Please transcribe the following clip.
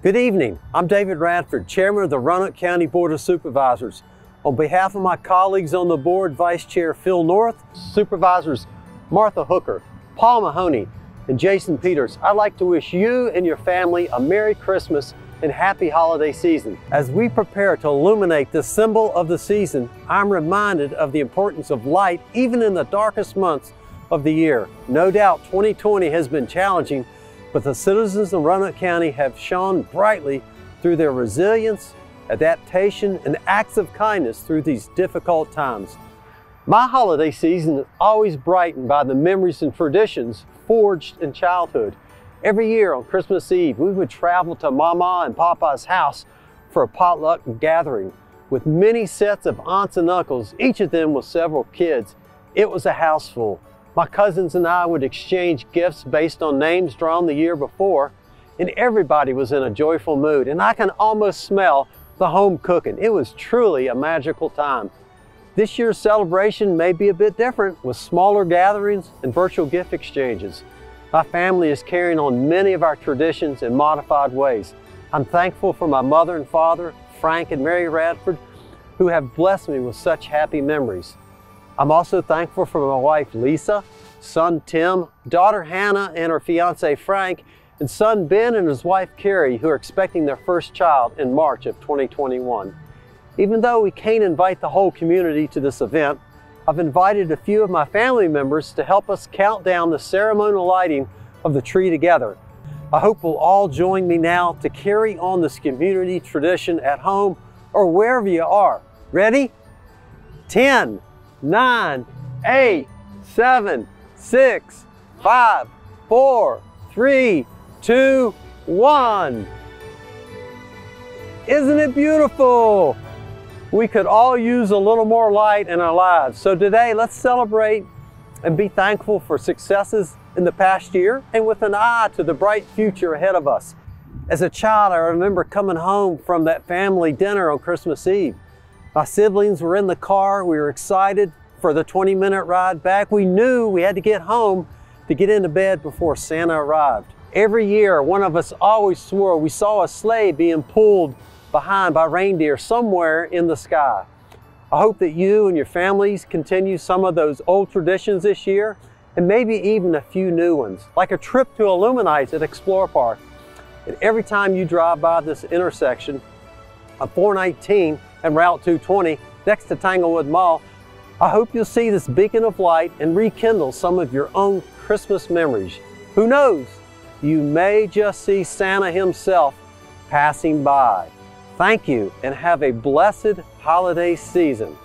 Good evening. I'm David Radford, Chairman of the Roanoke County Board of Supervisors. On behalf of my colleagues on the board, Vice Chair Phil North, Supervisors Martha Hooker, Paul Mahoney, and Jason Peters, I'd like to wish you and your family a Merry Christmas and Happy Holiday Season. As we prepare to illuminate the symbol of the season, I'm reminded of the importance of light even in the darkest months of the year. No doubt 2020 has been challenging, but the citizens of Roanoke County have shone brightly through their resilience, adaptation, and acts of kindness through these difficult times. My holiday season is always brightened by the memories and traditions forged in childhood. Every year on Christmas Eve, we would travel to Mama and Papa's house for a potluck gathering with many sets of aunts and uncles, each of them with several kids. It was a house full. My cousins and I would exchange gifts based on names drawn the year before, and everybody was in a joyful mood, and I can almost smell the home cooking. It was truly a magical time. This year's celebration may be a bit different, with smaller gatherings and virtual gift exchanges. My family is carrying on many of our traditions in modified ways. I'm thankful for my mother and father, Frank and Mary Radford, who have blessed me with such happy memories. I'm also thankful for my wife Lisa, son Tim, daughter Hannah and her fiance Frank, and son Ben and his wife Carrie, who are expecting their first child in March of 2021. Even though we can't invite the whole community to this event, I've invited a few of my family members to help us count down the ceremonial lighting of the tree together. I hope we'll all join me now to carry on this community tradition at home or wherever you are. Ready? 10, 9, 8, 7, 6, 5, 4, 3, 2, 1. Isn't it beautiful? We could all use a little more light in our lives. So today, let's celebrate and be thankful for successes in the past year and with an eye to the bright future ahead of us. As a child, I remember coming home from that family dinner on Christmas Eve. My siblings were in the car. We were excited for the 20-minute ride back. We knew we had to get home to get into bed before Santa arrived. Every year, one of us always swore we saw a sleigh being pulled behind by reindeer somewhere in the sky. I hope that you and your families continue some of those old traditions this year, and maybe even a few new ones, like a trip to Illuminate at Explorer Park. And every time you drive by this intersection of 419 and Route 220 next to Tanglewood Mall, I hope you'll see this beacon of light and rekindle some of your own Christmas memories. Who knows? You may just see Santa himself passing by. Thank you and have a blessed holiday season.